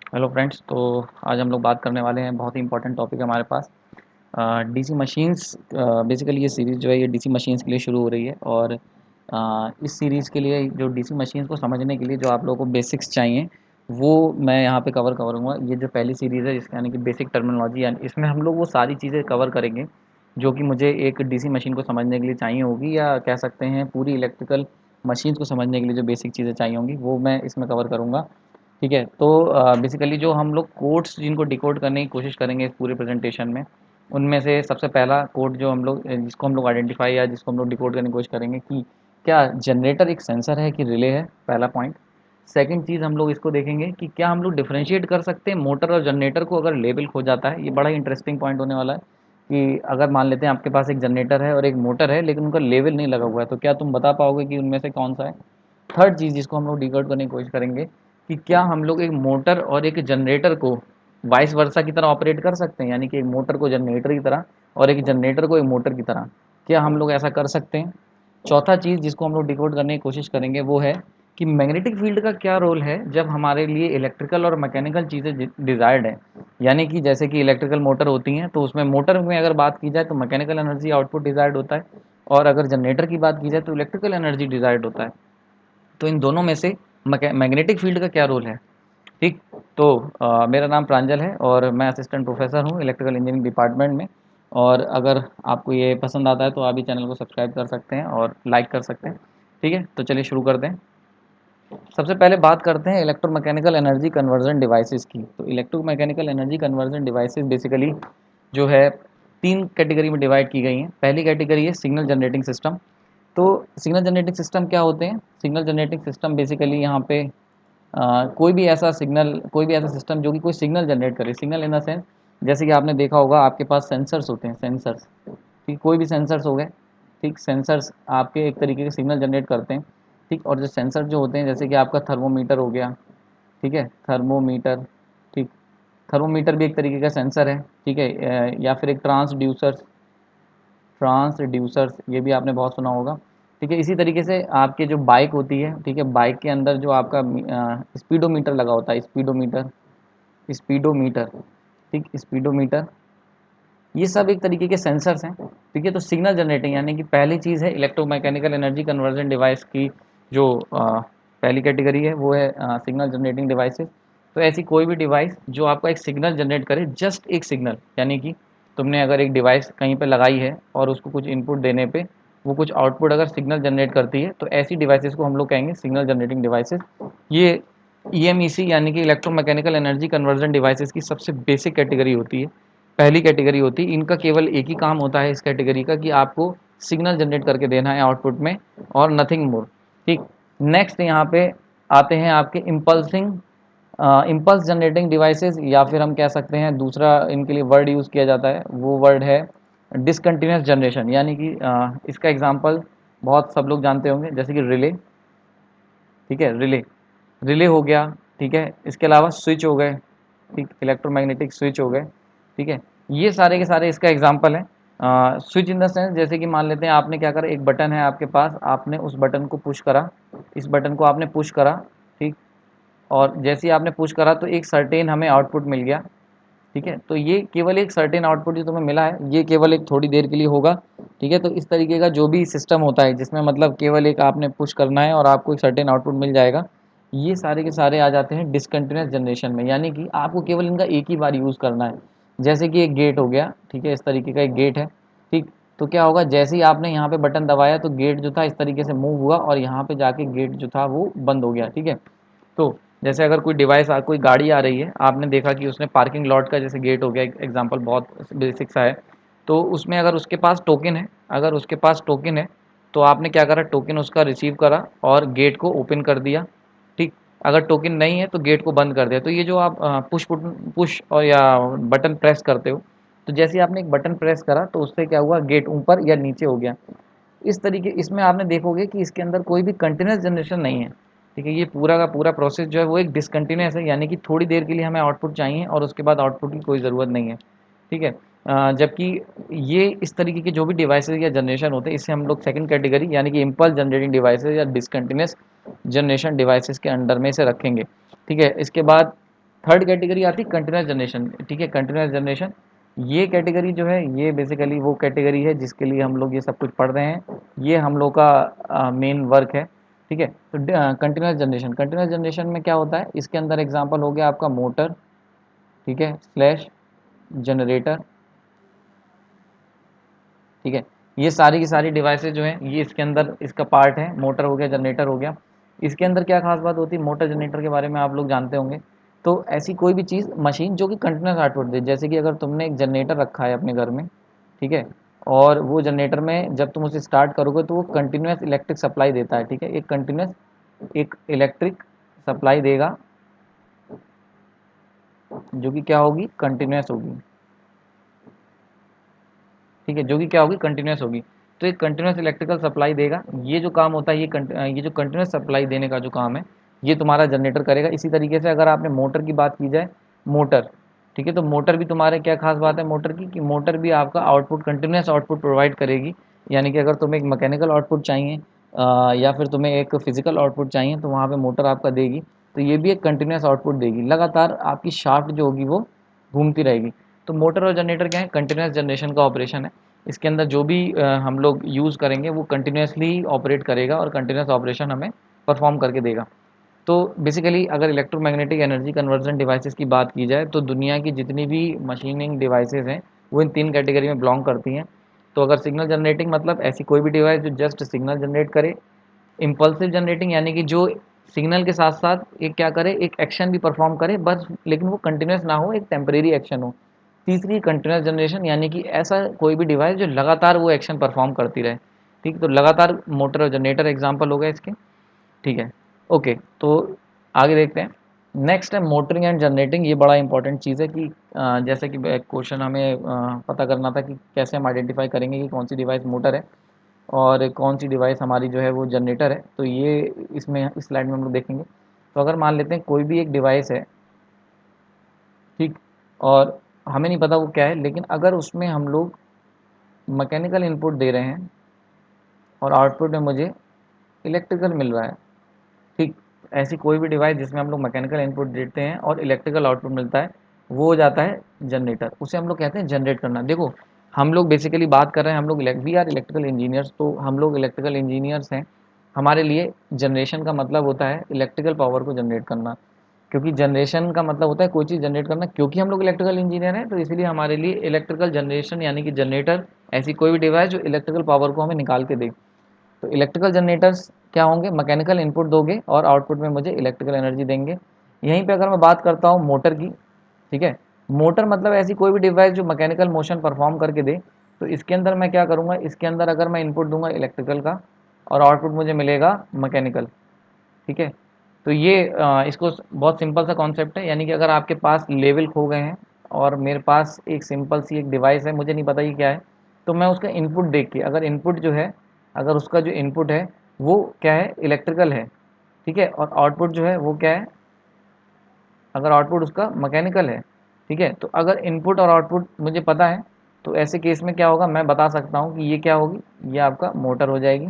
Hello friends. तो आज हम लोग बात करने वाले हैं, बहुत ही इंपॉर्टेंट टॉपिक है हमारे पास। DC machines. बेसिकली ये सीरीज़ जो है ये डीसी मशीन्स के लिए शुरू हो रही है। और इस सीरीज़ के लिए जो डीसी मशीन्स को समझने के लिए जो आप लोगों को बेसिक्स चाहिए वो मैं यहाँ पे कवर करूँगा। ये जो पहली सीरीज़ है इसका यानी कि बेसिक टर्मिनोलॉजी, यानी इसमें हम लोग वो सारी चीज़ें कवर करेंगे जो कि मुझे एक डीसी मशीन को समझने के लिए चाहिए होगी, या कह सकते हैं पूरी इलेक्ट्रिकल मशीन्स को समझने के लिए जो बेसिक चीज़ें चाहिए होंगी वो मैं इसमें कवर करूँगा। ठीक है। तो बेसिकली जो हम लोग कोड्स जिनको डिकोड करने की कोशिश करेंगे इस पूरे प्रेजेंटेशन में, उनमें से सबसे पहला कोड जो हम लोग जिसको हम लोग आइडेंटिफाई या जिसको हम लोग डिकोड करने की कोशिश करेंगे कि क्या जनरेटर एक सेंसर है कि रिले है, पहला पॉइंट। सेकंड चीज़ हम लोग इसको देखेंगे कि क्या हम लोग डिफरेंशिएट कर सकते हैं मोटर और जनरेटर को अगर लेवल खो जाता है। ये बड़ा ही इंटरेस्टिंग पॉइंट होने वाला है कि अगर मान लेते हैं आपके पास एक जनरेटर है और एक मोटर है लेकिन उनका लेवल नहीं लगा हुआ है, तो क्या तुम बता पाओगे कि उनमें से कौन सा है। थर्ड चीज़ जिसको हम लोग डिकोड करने की कोशिश करेंगे कि क्या हम लोग एक मोटर और एक जनरेटर को वाइस वर्सा की तरह ऑपरेट कर सकते हैं, यानी कि एक मोटर को जनरेटर की तरह और एक जनरेटर को एक मोटर की तरह, क्या हम लोग ऐसा कर सकते हैं। चौथा चीज़ जिसको हम लोग डिकोड करने की कोशिश करेंगे वो है कि मैग्नेटिक फील्ड का क्या रोल है जब हमारे लिए इलेक्ट्रिकल और मैकेनिकल चीज़ें डिज़ायर्ड हैं। यानी कि जैसे कि इलेक्ट्रिकल मोटर होती हैं तो उसमें मोटर में अगर बात की जाए तो मैकेनिकल एनर्जी आउटपुट डिज़ायर्ड होता है, और अगर जनरेटर की बात की जाए तो इलेक्ट्रिकल एनर्जी डिज़ायर्ड होता है। तो इन दोनों में से मैग्नेटिक फील्ड का क्या रोल है। ठीक। तो मेरा नाम प्रांजल है और मैं असिस्टेंट प्रोफेसर हूँ इलेक्ट्रिकल इंजीनियरिंग डिपार्टमेंट में। और अगर आपको ये पसंद आता है तो आप भी चैनल को सब्सक्राइब कर सकते हैं और लाइक कर सकते हैं। ठीक है, तो चलिए शुरू करते हैं। सबसे पहले बात करते हैं इलेक्ट्रोमैकेनिकल एनर्जी कन्वर्जन डिवाइसेस की। तो electromechanical energy conversion devices basically जो है तीन कैटेगरी में डिवाइड की गई हैं। पहली कैटेगरी है सिग्नल जनरेटिंग सिस्टम। तो सिग्नल जनरेटिंग सिस्टम क्या होते हैं। सिग्नल जनरेटिंग सिस्टम बेसिकली यहाँ पे कोई भी ऐसा सिस्टम जो कि कोई सिग्नल जनरेट करे। सिग्नल इन द सेंस, जैसे कि आपने देखा होगा आपके पास सेंसर्स होते हैं, सेंसर्स। ठीक, कोई भी सेंसर्स हो गए। ठीक, सेंसर्स आपके एक तरीके के सिग्नल जनरेट करते हैं। ठीक, और जो सेंसर जो होते हैं जैसे कि आपका थर्मोमीटर हो गया। ठीक है, थर्मोमीटर। ठीक, थर्मोमीटर भी एक तरीके का सेंसर है। ठीक है, या फिर एक ट्रांसड्यूसर। ट्रांसड्यूसर्स ये भी आपने बहुत सुना होगा। ठीक है, इसी तरीके से आपके जो बाइक होती है, ठीक है, बाइक के अंदर जो आपका स्पीडोमीटर लगा होता है, स्पीडोमीटर। स्पीडोमीटर। ठीक, स्पीडोमीटर। ये सब एक तरीके के सेंसर्स हैं। ठीक है, तो सिग्नल जनरेटिंग यानी कि पहली चीज़ है इलेक्ट्रोमैकेनिकल एनर्जी कन्वर्जन डिवाइस की जो पहली कैटेगरी है वो है सिग्नल जनरेटिंग डिवाइसेस। तो ऐसी कोई भी डिवाइस जो आपका एक सिग्नल जनरेट करे, जस्ट एक सिग्नल, यानी कि तुमने अगर एक डिवाइस कहीं पे लगाई है और उसको कुछ इनपुट देने पे वो कुछ आउटपुट अगर सिग्नल जनरेट करती है तो ऐसी डिवाइसेस को हम लोग कहेंगे सिग्नल जनरेटिंग डिवाइसेस। ये ईएमईसी यानी कि इलेक्ट्रोमैकेनिकल एनर्जी कन्वर्जन डिवाइसेस की सबसे बेसिक कैटेगरी होती है, पहली कैटेगरी होती है। इनका केवल एक ही काम होता है इस कैटेगरी का कि आपको सिग्नल जनरेट करके देना है आउटपुट में, और नथिंग मोर। ठीक। नेक्स्ट यहाँ पे आते हैं आपके इम्पल्सिंग इम्पल्स जनरेटिंग डिवाइसेस, या फिर हम कह सकते हैं दूसरा इनके लिए वर्ड यूज़ किया जाता है वो वर्ड है डिसकंटिन्यूस जनरेशन। यानी कि इसका एग्जांपल बहुत सब लोग जानते होंगे जैसे कि रिले। ठीक है, रिले। रिले हो गया। ठीक है, इसके अलावा स्विच हो गए। ठीक, इलेक्ट्रोमैग्नेटिक स्विच हो गए। ठीक है, ये सारे के सारे इसका एग्जांपल है। स्विच इन द सेंस, जैसे कि मान लेते हैं आपने क्या करा, एक बटन है आपके पास, आपने उस बटन को पुश करा, इस बटन को आपने पुश करा। ठीक, और जैसे ही आपने पुश करा तो एक सर्टेन हमें आउटपुट मिल गया। ठीक है, तो ये केवल एक सर्टेन आउटपुट जो तुम्हें मिला है ये केवल एक थोड़ी देर के लिए होगा। ठीक है, तो इस तरीके का जो भी सिस्टम होता है जिसमें मतलब केवल एक आपने पुश करना है और आपको एक सर्टेन आउटपुट मिल जाएगा, ये सारे के सारे आ जाते हैं डिसकंटिन्यूस जनरेशन में। यानी कि आपको केवल इनका एक ही बार यूज़ करना है। जैसे कि एक गेट हो गया। ठीक है, इस तरीके का एक गेट है। ठीक, तो क्या होगा, जैसे ही आपने यहाँ पे बटन दबाया तो गेट जो था इस तरीके से मूव हुआ और यहाँ पे जाके गेट जो था वो बंद हो गया। ठीक है, तो जैसे अगर कोई डिवाइस कोई गाड़ी आ रही है, आपने देखा कि उसने पार्किंग लॉट का जैसे गेट हो गया, एक एग्जांपल बहुत बेसिक सा है। तो उसमें अगर उसके पास टोकन है, अगर उसके पास टोकन है तो आपने क्या करा, टोकन उसका रिसीव करा और गेट को ओपन कर दिया। ठीक, अगर टोकन नहीं है तो गेट को बंद कर दिया। तो ये जो आप पुश और या बटन प्रेस करते हो, तो जैसे ही आपने एक बटन प्रेस करा तो उससे क्या हुआ, गेट ऊपर या नीचे हो गया। इस तरीके इसमें आपने देखोगे कि इसके अंदर कोई भी कंटिन्यूस जनरेशन नहीं है। ठीक है, ये पूरा का पूरा प्रोसेस जो है वो एक डिसकंटिन्यूस है, यानी कि थोड़ी देर के लिए हमें आउटपुट चाहिए और उसके बाद आउटपुट की कोई ज़रूरत नहीं है। ठीक है, जबकि ये इस तरीके के जो भी डिवाइसेज या जनरेशन होते हैं इसे हम लोग सेकंड कैटेगरी यानी कि इम्पल्स जनरेटिंग डिवाइसेज या डिसकंटिन्यूस जनरेशन डिवाइसेज के अंडर में इसे रखेंगे। ठीक है, इसके बाद थर्ड कैटेगरी आती है कंटिन्यूस जनरेशन, ठीक है। कंटिन्यूस जनरेशन ये कैटेगरी जो है ये बेसिकली वो कैटेगरी है जिसके लिए हम लोग ये सब कुछ पढ़ रहे हैं, ये हम लोग का मेन वर्क है, ठीक है। तो कंटिन्यूस जनरेशन, कंटिन्यूस जनरेशन में क्या होता है, इसके अंदर एग्जांपल हो गया आपका मोटर, ठीक है, स्लैश जनरेटर, ठीक है। ये सारी की सारी डिवाइसेज जो हैं ये इसके अंदर इसका पार्ट है, मोटर हो गया, जनरेटर हो गया। इसके अंदर क्या खास बात होती है, मोटर जनरेटर के बारे में आप लोग जानते होंगे। तो ऐसी कोई भी चीज़ मशीन जो कि कंटिन्यूस आउटपुट दे, जैसे कि अगर तुमने एक जनरेटर रखा है अपने घर में, ठीक है, और वो जनरेटर में जब तुम उसे स्टार्ट करोगे तो वो कंटिन्यूस इलेक्ट्रिक सप्लाई देता है, ठीक है, एक कंटिन्यूस एक इलेक्ट्रिक सप्लाई देगा जो कि क्या होगी, कंटिन्यूस होगी, ठीक है, जो कि क्या होगी, कंटिन्यूस होगी। तो एक कंटिन्यूस इलेक्ट्रिकल सप्लाई देगा, ये जो काम होता है ये जो कंटिन्यूस सप्लाई देने का जो काम है ये तुम्हारा जनरेटर करेगा। इसी तरीके से अगर आपने मोटर की बात की जाए, मोटर, ठीक है, तो मोटर भी तुम्हारे क्या खास बात है मोटर की, कि मोटर भी आपका आउटपुट कंटिन्यूस आउटपुट प्रोवाइड करेगी। यानी कि अगर तुम्हें एक मैकेनिकल आउटपुट चाहिए या फिर तुम्हें एक फिजिकल आउटपुट चाहिए तो वहाँ पे मोटर आपका देगी। तो ये भी एक कंटिन्यूस आउटपुट देगी, लगातार आपकी शाफ्ट जो होगी वो घूमती रहेगी। तो मोटर और जनरेटर क्या है, कंटिन्यूस जनरेशन का ऑपरेशन है। इसके अंदर जो भी हम लोग यूज़ करेंगे वो कंटिन्यूसली ऑपरेट करेगा और कंटिन्यूस ऑपरेशन हमें परफॉर्म करके देगा। तो बेसिकली अगर इलेक्ट्रोमैग्नेटिक एनर्जी कन्वर्जन डिवाइसेस की बात की जाए तो दुनिया की जितनी भी मशीनिंग डिवाइसेस हैं वो इन तीन कैटेगरी में बिलोंग करती हैं। तो अगर सिग्नल जनरेटिंग मतलब ऐसी कोई भी डिवाइस जो जस्ट सिग्नल जनरेट करे, इम्पल्सिव जनरेटिंग यानी कि जो सिग्नल के साथ साथ एक क्या करे, एक एक्शन भी परफॉर्म करे बस, लेकिन वो कंटिन्यूस ना हो, एक टेम्परेरी एक्शन हो। तीसरी कंटिन्यूस जनरेशन यानी कि ऐसा कोई भी डिवाइस जो लगातार वो एक्शन परफॉर्म करती रहे, ठीक। तो लगातार मोटर और जनरेटर एग्जांपल हो गए इसके, ठीक है। ओके, तो आगे देखते हैं। नेक्स्ट है मोटरिंग एंड जनरेटिंग। ये बड़ा इंपॉर्टेंट चीज़ है कि जैसे कि क्वेश्चन हमें पता करना था कि कैसे हम आइडेंटिफाई करेंगे कि कौन सी डिवाइस मोटर है और कौन सी डिवाइस हमारी जो है वो जनरेटर है। तो ये इसमें इस स्लाइड में हम लोग देखेंगे। तो अगर मान लेते हैं कोई भी एक डिवाइस है, ठीक, और हमें नहीं पता वो क्या है, लेकिन अगर उसमें हम लोग मैकेनिकल इनपुट दे रहे हैं और आउटपुट में मुझे इलेक्ट्रिकल मिल रहा है, ठीक, ऐसी कोई भी डिवाइस जिसमें हम लोग मैकेनिकल इनपुट देते हैं और इलेक्ट्रिकल आउटपुट मिलता है वो हो जाता है जनरेटर। उसे हम लोग कहते हैं जनरेट करना। देखो हम लोग बेसिकली बात कर रहे हैं, हम लोग वी आर इलेक्ट्रिकल इंजीनियर्स, तो हम लोग इलेक्ट्रिकल इंजीनियर्स हैं। हमारे लिए जनरेशन का मतलब होता है इलेक्ट्रिकल पावर को जनरेट करना, क्योंकि जनरेशन का मतलब होता है कोई चीज़ जनरेट करना। क्योंकि हम लोग इलेक्ट्रिकल इंजीनियर हैं तो इसलिए हमारे लिए इलेक्ट्रिकल जनरेशन यानी कि जनरेटर ऐसी कोई भी डिवाइस जो इलेक्ट्रिकल पावर को हमें निकाल के दे। तो इलेक्ट्रिकल जनरेटर्स क्या होंगे, मैकेनिकल इनपुट दोगे और आउटपुट में मुझे इलेक्ट्रिकल एनर्जी देंगे। यहीं पे अगर मैं बात करता हूँ मोटर की, ठीक है, मोटर मतलब ऐसी कोई भी डिवाइस जो मैकेनिकल मोशन परफॉर्म करके दे। तो इसके अंदर मैं क्या करूँगा, इसके अंदर अगर मैं इनपुट दूंगा इलेक्ट्रिकल का और आउटपुट मुझे मिलेगा मैकेनिकल, ठीक है। तो ये इसको बहुत सिंपल सा कॉन्सेप्ट है, यानी कि अगर आपके पास लेवल खो गए हैं और मेरे पास एक सिंपल सी एक डिवाइस है, मुझे नहीं पता ये क्या है, तो मैं उसका इनपुट देख के, अगर इनपुट जो है, अगर उसका जो इनपुट है वो क्या है, इलेक्ट्रिकल है, ठीक है, और आउटपुट जो है वो क्या है, अगर आउटपुट उसका मैकेनिकल है, ठीक है, तो अगर इनपुट और आउटपुट मुझे पता है तो ऐसे केस में क्या होगा, मैं बता सकता हूँ कि ये क्या होगी, ये आपका मोटर हो जाएगी,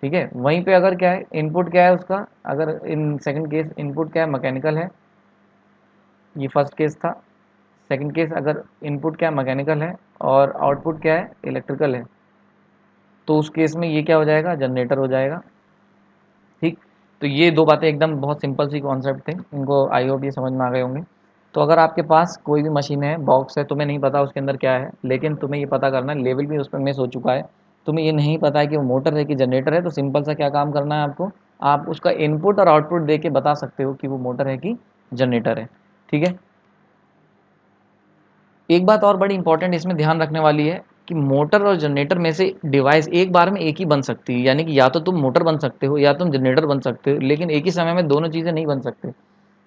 ठीक है। वहीं पे अगर क्या है, इनपुट क्या है उसका, अगर इन सेकंड केस इनपुट क्या है, मैकेनिकल है, ये फर्स्ट केस था। सेकंड केस अगर इनपुट क्या है, मैकेनिकल है और आउटपुट क्या है, इलेक्ट्रिकल है, तो उस केस में ये क्या हो जाएगा, जनरेटर हो जाएगा, ठीक। तो ये दो बातें एकदम बहुत सिंपल सी कॉन्सेप्ट थे, इनको आई होप ये समझ में आ गए होंगे। तो अगर आपके पास कोई भी मशीन है, बॉक्स है, तुम्हें नहीं पता उसके अंदर क्या है, लेकिन तुम्हें ये पता करना है, लेवल भी उस पर मिस हो चुका है, तुम्हें ये नहीं पता है कि वो मोटर है कि जनरेटर है, तो सिंपल सा क्या काम करना है आपको, आप उसका इनपुट और आउटपुट दे के बता सकते हो कि वो मोटर है कि जनरेटर है, ठीक है। एक बात और बड़ी इंपॉर्टेंट इसमें ध्यान रखने वाली है कि मोटर और जनरेटर में से डिवाइस एक बार में एक ही बन सकती है, यानी कि या तो तुम मोटर बन सकते हो या तुम जनरेटर बन सकते हो, लेकिन एक ही समय में दोनों चीज़ें नहीं बन सकते।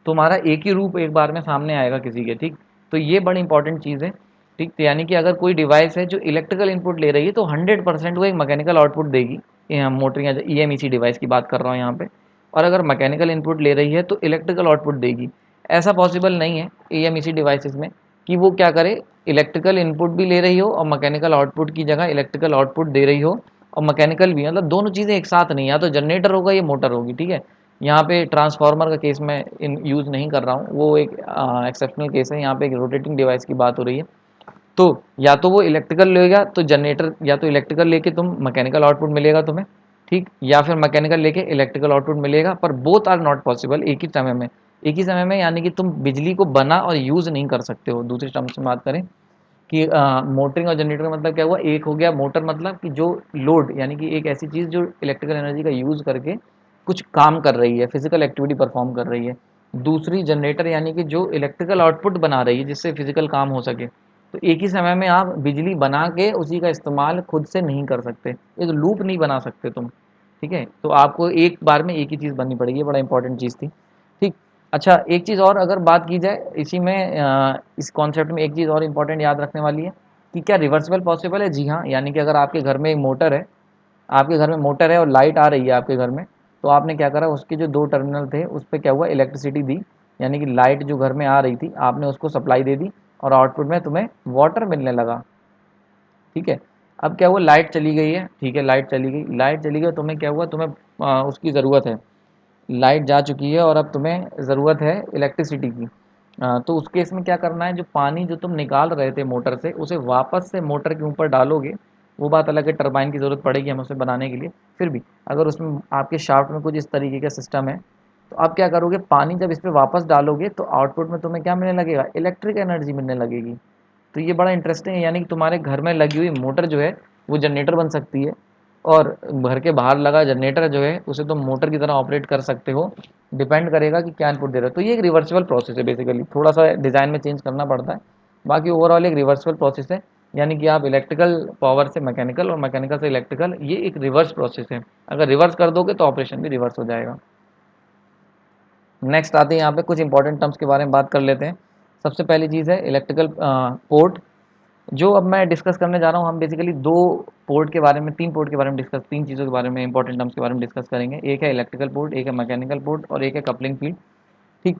तुम्हारा एक ही रूप एक बार में सामने आएगा किसी के, ठीक। तो ये बड़ी इंपॉर्टेंट चीज़ है, ठीक। तो यानी कि अगर कोई डिवाइस है जो इलेक्ट्रिकल इनपुट ले रही है तो 100% वो एक मैकेनिकल आउटपुट देगी। ये हम मोटर या ईएमईसी डिवाइस की बात कर रहा हूँ यहाँ पे। और अगर मैकेनिकल इनपुट ले रही है तो इलेक्ट्रिकल आउटपुट देगी। ऐसा पॉसिबल नहीं है ईएमईसी डिवाइसेस में कि वो क्या करे, इलेक्ट्रिकल इनपुट भी ले रही हो और मैकेनिकल आउटपुट की जगह इलेक्ट्रिकल आउटपुट दे रही हो और मैकेनिकल भी, मतलब दोनों चीज़ें एक साथ नहीं, या तो जनरेटर होगा या मोटर होगी, ठीक है। यहाँ पे ट्रांसफार्मर का केस मैं यूज़ नहीं कर रहा हूँ, वो एक एक्सेप्शनल केस है। यहाँ पे एक रोटेटिंग डिवाइस की बात हो रही है। तो या तो वो इलेक्ट्रिकल लेगा तो जनरेटर, या तो इलेक्ट्रिकल लेके तुम मैकेनिकल आउटपुट मिलेगा तुम्हें, ठीक, या फिर मैकेनिकल लेके इलेक्ट्रिकल आउटपुट मिलेगा, पर बोथ आर नॉट पॉसिबल एक ही समय में। एक ही समय में यानी कि तुम बिजली को बना और यूज़ नहीं कर सकते हो। दूसरी टर्म्स में बात करें कि मोटरिंग और जनरेटर का मतलब क्या हुआ, एक हो गया मोटर मतलब कि जो लोड, यानी कि एक ऐसी चीज़ जो इलेक्ट्रिकल एनर्जी का यूज़ करके कुछ काम कर रही है, फिजिकल एक्टिविटी परफॉर्म कर रही है। दूसरी जनरेटर यानी कि जो इलेक्ट्रिकल आउटपुट बना रही है जिससे फिजिकल काम हो सके। तो एक ही समय में आप बिजली बना के उसी का इस्तेमाल खुद से नहीं कर सकते, एक लूप नहीं बना सकते तुम, ठीक है। तो आपको एक बार में एक ही चीज़ बननी पड़ेगी, बड़ा इंपॉर्टेंट चीज़ थी, ठीक। अच्छा, एक चीज़ और अगर बात की जाए इसी में, इस कॉन्सेप्ट में एक चीज़ और इम्पॉर्टेंट याद रखने वाली है कि क्या रिवर्सिबल पॉसिबल है। जी हाँ, यानी कि अगर आपके घर में एक मोटर है, आपके घर में मोटर है और लाइट आ रही है आपके घर में, तो आपने क्या करा, उसके जो दो टर्मिनल थे उस पर क्या हुआ, इलेक्ट्रिसिटी दी, यानी कि लाइट जो घर में आ रही थी आपने उसको सप्लाई दे दी और आउटपुट में तुम्हें वाटर मिलने लगा, ठीक है। अब क्या हुआ, लाइट चली गई है, ठीक है, लाइट चली गई, लाइट चली गई, तुम्हें क्या हुआ, तुम्हें उसकी ज़रूरत है, लाइट जा चुकी है और अब तुम्हें ज़रूरत है इलेक्ट्रिसिटी की। तो उस केस में क्या करना है, जो पानी जो तुम निकाल रहे थे मोटर से उसे वापस से मोटर के ऊपर डालोगे। वो बात अलग है, टरबाइन की ज़रूरत पड़ेगी हमें उसे बनाने के लिए, फिर भी अगर उसमें आपके शाफ्ट में कुछ इस तरीके का सिस्टम है, तो आप क्या करोगे, पानी जब इस पर वापस डालोगे तो आउटपुट में तुम्हें क्या मिलने लगेगा, इलेक्ट्रिक एनर्जी मिलने लगेगी। तो ये बड़ा इंटरेस्टिंग है, यानी कि तुम्हारे घर में लगी हुई मोटर जो है वो जनरेटर बन सकती है, और घर के बाहर लगा जनरेटर जो है उसे तुम मोटर की तरह ऑपरेट कर सकते हो। डिपेंड करेगा कि क्या इनपुट दे रहे हो। तो ये एक रिवर्सिबल प्रोसेस है, बेसिकली थोड़ा सा डिज़ाइन में चेंज करना पड़ता है, बाकी ओवरऑल एक रिवर्सिबल प्रोसेस है। यानी कि आप इलेक्ट्रिकल पावर से मैकेनिकल और मैकेनिकल से इलेक्ट्रिकल, ये एक रिवर्स प्रोसेस है। अगर रिवर्स कर दोगे तो ऑपरेशन भी रिवर्स हो जाएगा। नेक्स्ट आते हैं यहाँ पे कुछ इंपॉर्टेंट टर्म्स के बारे में बात कर लेते हैं। सबसे पहली चीज़ है इलेक्ट्रिकल पोर्ट। जो अब मैं डिस्कस करने जा रहा हूँ, हम बेसिकली दो पोर्ट के बारे में, तीन पोर्ट के बारे में डिस्कस, तीन चीज़ों के बारे में, इंपॉर्टेंट टर्म्स के बारे में डिस्कस करेंगे। एक है इलेक्ट्रिकल पोर्ट, एक है मैकेनिकल पोर्ट और एक है कपलिंग फील्ड, ठीक।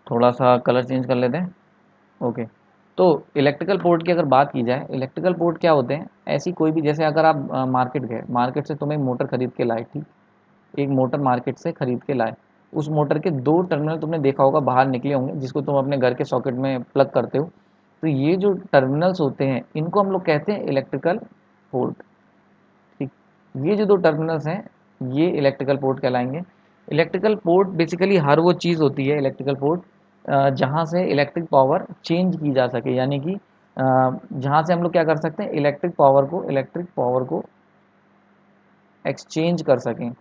थोड़ा सा कलर चेंज कर लेते हैं, ओके। तो इलेक्ट्रिकल पोर्ट की अगर बात की जाए, इलेक्ट्रिकल पोर्ट क्या होते हैं, ऐसी कोई भी, जैसे अगर आप मार्केट गए, मार्केट से तुम एक मोटर खरीद के लाए, ठीक, एक मोटर मार्केट से खरीद के लाए, उस मोटर के दो टर्मिनल तुमने देखा होगा बाहर निकले होंगे जिसको तुम अपने घर के सॉकेट में प्लग करते हो। तो ये जो टर्मिनल्स होते हैं इनको हम लोग कहते हैं इलेक्ट्रिकल पोर्ट, ठीक। ये जो दो टर्मिनल्स हैं ये इलेक्ट्रिकल पोर्ट कहलाएंगे। इलेक्ट्रिकल पोर्ट बेसिकली हर वो चीज़ होती है इलेक्ट्रिकल पोर्ट जहाँ से इलेक्ट्रिक पावर चेंज की जा सके, यानी कि जहाँ से हम लोग क्या कर सकते हैं, इलेक्ट्रिक पावर को एक्सचेंज कर सकें।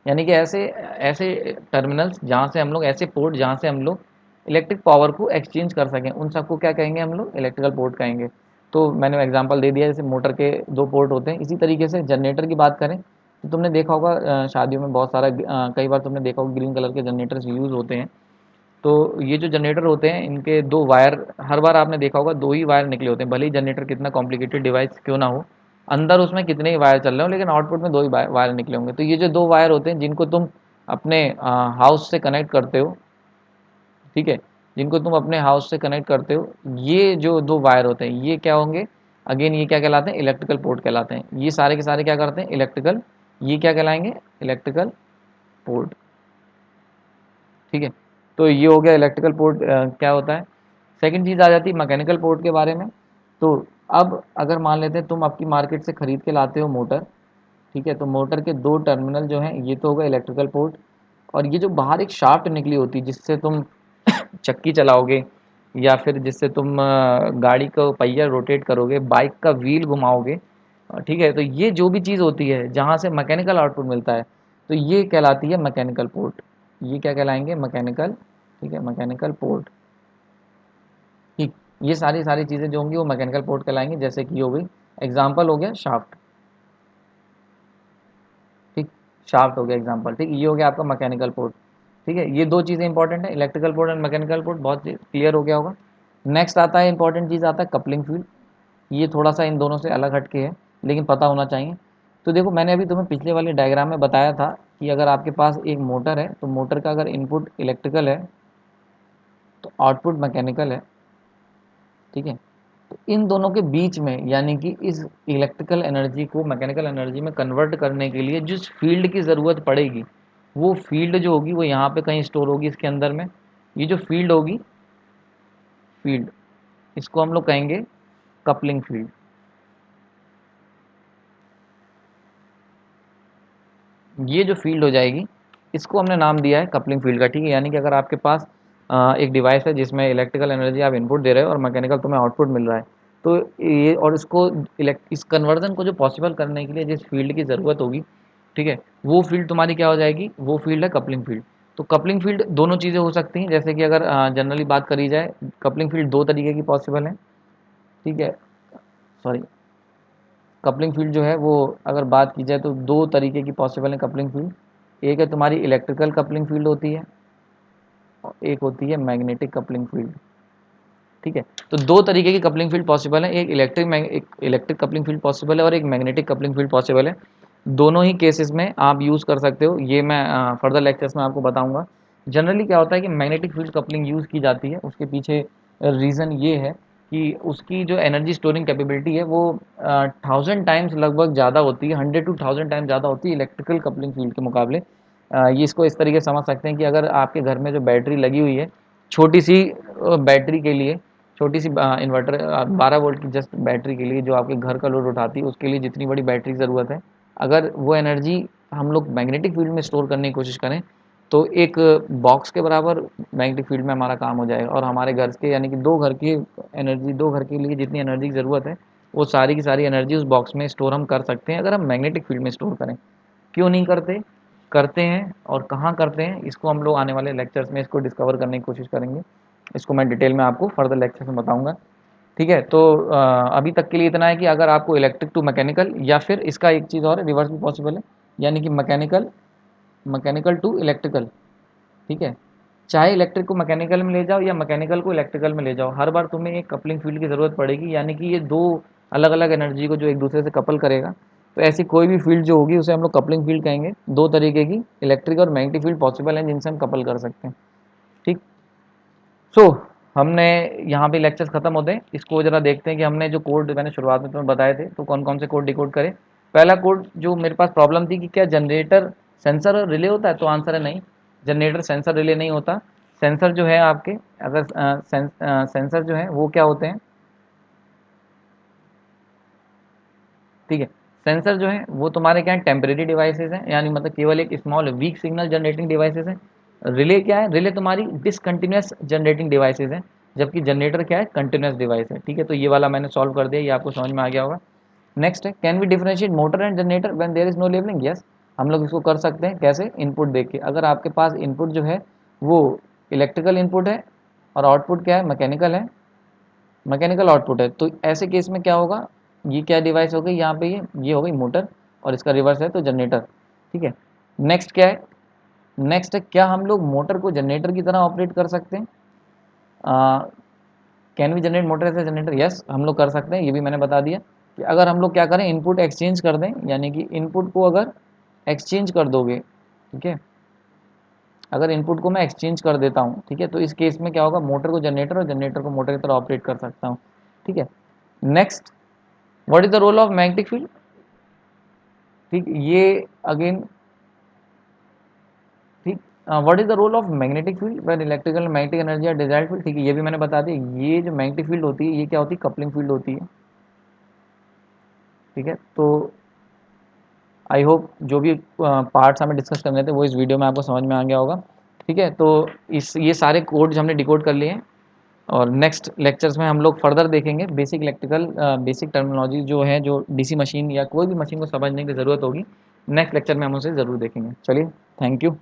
यानी कि ऐसे ऐसे टर्मिनल्स जहाँ से हम लोग, ऐसे पोर्ट जहाँ से हम लोग इलेक्ट्रिक पावर को एक्सचेंज कर सकें, उन सबको क्या कहेंगे, हम लोग इलेक्ट्रिकल पोर्ट कहेंगे। तो मैंने एग्जांपल दे दिया, जैसे मोटर के दो पोर्ट होते हैं। इसी तरीके से जनरेटर की बात करें तो तुमने देखा होगा शादियों में बहुत सारा कई बार तुमने देखा होगा ग्रीन कलर के जनरेटर्स यूज़ होते हैं। तो ये जो जनरेटर होते हैं इनके दो वायर, हर बार आपने देखा होगा दो ही वायर निकले होते हैं, भले ही जनरेटर कितना कॉम्प्लिकेटेड डिवाइस क्यों ना हो, अंदर उसमें कितने ही वायर चल रहे हो लेकिन आउटपुट में दो ही वायर निकले होंगे। तो ये जो दो वायर होते हैं जिनको तुम अपने हाउस से कनेक्ट करते हो, ठीक है, जिनको तुम अपने हाउस से कनेक्ट करते हो, ये जो दो वायर होते हैं ये क्या होंगे, अगेन ये क्या कहलाते हैं, इलेक्ट्रिकल पोर्ट कहलाते हैं। ये सारे के सारे क्या करते हैं, इलेक्ट्रिकल, ये क्या कहलाएंगे, इलेक्ट्रिकल पोर्ट, ठीक है। तो ये हो गया इलेक्ट्रिकल पोर्ट क्या होता है। सेकंड चीज़ आ जाती है मैकेनिकल पोर्ट के बारे में। तो अब अगर मान लेते हैं तुम आपकी मार्केट से ख़रीद के लाते हो मोटर, ठीक है, तो मोटर के दो टर्मिनल जो हैं ये तो होगा इलेक्ट्रिकल पोर्ट, और ये जो बाहर एक शाफ्ट निकली होती है जिससे तुम चक्की चलाओगे, या फिर जिससे तुम गाड़ी का पहिया रोटेट करोगे, बाइक का व्हील घुमाओगे, ठीक है, तो ये जो भी चीज़ होती है जहाँ से मैकेनिकल आउटपुट मिलता है, तो ये कहलाती है मैकेनिकल पोर्ट। ये क्या कहलाएंगे, मैकेनिकल, ठीक है, मैकेनिकल पोर्ट, ठीक। ये सारी सारी चीज़ें जो होंगी वो मैकेनिकल पोर्ट कहलाएंगी, जैसे कि हो गई, एग्जाम्पल हो गया शाफ्ट, ठीक, शाफ्ट हो गया एग्जाम्पल, ठीक। ये हो गया आपका मैकेनिकल पोर्ट, ठीक है। ये दो चीज़ें इंपॉर्टेंट है, electrical port and mechanical port, बहुत क्लियर हो गया होगा। नेक्स्ट आता है इंपॉर्टेंट चीज़ आता है कपलिंग फील्ड। ये थोड़ा सा इन दोनों से अलग हट के है लेकिन पता होना चाहिए। तो देखो मैंने अभी तुम्हें पिछले वाले डायग्राम में बताया था कि अगर आपके पास एक मोटर है तो मोटर का अगर इनपुट इलेक्ट्रिकल है तो आउटपुट मैकेनिकल है, ठीक है। तो इन दोनों के बीच में, यानी कि इस इलेक्ट्रिकल एनर्जी को मैकेनिकल एनर्जी में कन्वर्ट करने के लिए जिस फील्ड की ज़रूरत पड़ेगी, वो फील्ड जो होगी वो यहाँ पे कहीं स्टोर होगी इसके अंदर में। ये जो फील्ड होगी, फील्ड, इसको हम लोग कहेंगे कपलिंग फील्ड। ये जो फील्ड हो जाएगी, इसको हमने नाम दिया है कपलिंग फील्ड का, ठीक है। यानी कि अगर आपके पास एक डिवाइस है जिसमें इलेक्ट्रिकल एनर्जी आप इनपुट दे रहे हो और मैकेनिकल तुम्हें आउटपुट मिल रहा है, तो ये, और इसको इस कन्वर्जन को जो पॉसिबल करने के लिए जिस फील्ड की ज़रूरत होगी, ठीक है, वो फील्ड तुम्हारी क्या हो जाएगी, वो फील्ड है कपलिंग फील्ड। तो कपलिंग फील्ड दोनों चीज़ें हो सकती हैं, जैसे कि अगर जनरली बात करी जाए, कपलिंग फील्ड दो तरीके की पॉसिबल है, ठीक है। सॉरी, कपलिंग फील्ड जो है वो अगर बात की जाए तो दो तरीके की पॉसिबल है कपलिंग फील्ड। एक है तुम्हारी इलेक्ट्रिकल कपलिंग फील्ड होती है, और एक होती है मैग्नेटिक कपलिंग फील्ड, ठीक है। तो दो तरीके की कपलिंग फील्ड पॉसिबल है, एक इलेक्ट्रिक कपलिंग फील्ड पॉसिबल है और एक मैग्नेटिक कपलिंग फील्ड पॉसिबल है। दोनों ही केसेस में आप यूज़ कर सकते हो, ये मैं फर्दर लेक्चर्स में आपको बताऊंगा। जनरली क्या होता है कि मैग्नेटिक फील्ड कपलिंग यूज़ की जाती है, उसके पीछे रीज़न ये है कि उसकी जो एनर्जी स्टोरिंग कैपेबिलिटी है वो 1000 टाइम्स लगभग ज़्यादा होती है, 100 to 1000 टाइम्स ज़्यादा होती है इलेक्ट्रिकल कपलिंग फील्ड के मुकाबले। ये इसको इस तरीके से समझ सकते हैं कि अगर आपके घर में जो बैटरी लगी हुई है, छोटी सी बैटरी के लिए, छोटी सी इन्वर्टर 12 वोल्ट की जस्ट बैटरी के लिए जो आपके घर का लोड उठाती है, उसके लिए जितनी बड़ी बैटरी की ज़रूरत है, अगर वो एनर्जी हम लोग मैग्नेटिक फील्ड में स्टोर करने की कोशिश करें, तो एक बॉक्स के बराबर मैग्नेटिक फील्ड में हमारा काम हो जाएगा, और हमारे घर के, यानी कि दो घर की एनर्जी, दो घर के लिए जितनी एनर्जी की ज़रूरत है, वो सारी की सारी एनर्जी उस बॉक्स में स्टोर हम कर सकते हैं अगर हम मैग्नेटिक फील्ड में स्टोर करें। क्यों नहीं करते, करते हैं, और कहाँ करते हैं, इसको हम लोग आने वाले लेक्चर्स में इसको डिस्कवर करने की कोशिश करेंगे। इसको मैं डिटेल में आपको फर्दर लेक्चर में बताऊंगा, ठीक है। तो अभी तक के लिए इतना है कि अगर आपको इलेक्ट्रिक टू मैकेनिकल, या फिर इसका एक चीज़ और है, रिवर्स भी पॉसिबल है, यानी कि मैकेनिकल मैकेनिकल टू इलेक्ट्रिकल, ठीक है। चाहे इलेक्ट्रिक को मैकेनिकल में ले जाओ या मैकेनिकल को इलेक्ट्रिकल में ले जाओ, हर बार तुम्हें एक कपलिंग फील्ड की ज़रूरत पड़ेगी, यानी कि ये दो अलग अलग एनर्जी को जो एक दूसरे से कपल करेगा। तो ऐसी कोई भी फील्ड जो होगी उसे हम लोग कपलिंग फील्ड कहेंगे। दो तरीके की इलेक्ट्रिक और मैग्नेटिक फील्ड पॉसिबल हैं जिनसे हम कपल कर सकते हैं, ठीक। सो हमने यहाँ पे लेक्चर्स खत्म होते हैं, इसको ज़रा देखते हैं कि हमने जो कोड मैंने शुरुआत में तुम्हें बताए थे, तो कौन कौन से कोड डिकोड करें। पहला कोड जो मेरे पास प्रॉब्लम थी कि क्या जनरेटर सेंसर और रिले होता है, तो आंसर है नहीं, जनरेटर सेंसर रिले नहीं होता। सेंसर जो है आपके, अगर सेंसर जो है वो क्या होते हैं, ठीक है। सेंसर जो है वो तुम्हारे क्या है, टेम्परेरी डिवाइसेस हैं, यानी मतलब केवल एक small weak signal generating devices हैं। रिले क्या है, रिले तुम्हारी डिसकंटिन्यूस जनरेटिंग डिवाइसेस हैं, जबकि जनरेटर क्या है, कंटिन्यूस डिवाइस है, ठीक है। तो ये वाला मैंने सॉल्व कर दिया, ये आपको समझ में आ गया होगा। नेक्स्ट है, can we differentiate motor and generator when there is no labelling, yes, हम लोग इसको कर सकते हैं। कैसे, इनपुट देख के, अगर आपके पास इनपुट जो है वो इलेक्ट्रिकल इनपुट है और आउटपुट क्या है, मैकेनिकल है, मैकेनिकल आउटपुट है, तो ऐसे केस में क्या होगा, ये क्या डिवाइस हो गई यहाँ पे, ये हो गई मोटर, और इसका रिवर्स है तो जनरेटर, ठीक है। नेक्स्ट क्या है, नेक्स्ट है, क्या हम लोग मोटर को जनरेटर की तरह ऑपरेट कर सकते हैं, can we generate motor as a generator, yes, हम लोग कर सकते हैं। ये भी मैंने बता दिया कि अगर हम लोग क्या करें, इनपुट एक्सचेंज कर दें, यानी कि इनपुट को अगर एक्सचेंज कर दोगे, ठीक है, अगर इनपुट को मैं एक्सचेंज कर देता हूँ, ठीक है, तो इस केस में क्या होगा, मोटर को जनरेटर और जनरेटर को मोटर की तरह ऑपरेट कर सकता हूँ, ठीक है। Next, what is the role of magnetic field, ठीक, ये अगेन, ठीक, what is the role of magnetic field when electrical magnetic energy are desired field, ठीक है, ये भी मैंने बता दिया। ये जो मैग्नेटिक फील्ड होती है ये क्या होती है, कपलिंग फील्ड होती है, ठीक है। तो आई होप जो भी पार्ट्स हमें डिस्कस करने थे वो इस वीडियो में आपको समझ में आ गया होगा, ठीक है। तो इस ये सारे कोड्स हमने डिकोड कर लिए हैं, और नेक्स्ट लेक्चर्स में हम लोग फर्दर देखेंगे बेसिक इलेक्ट्रिकल बेसिक टर्मिनोलॉजी जो है, जो डीसी मशीन या कोई भी मशीन को समझने की ज़रूरत होगी, नेक्स्ट लेक्चर में हम उसे ज़रूर देखेंगे। चलिए, थैंक यू।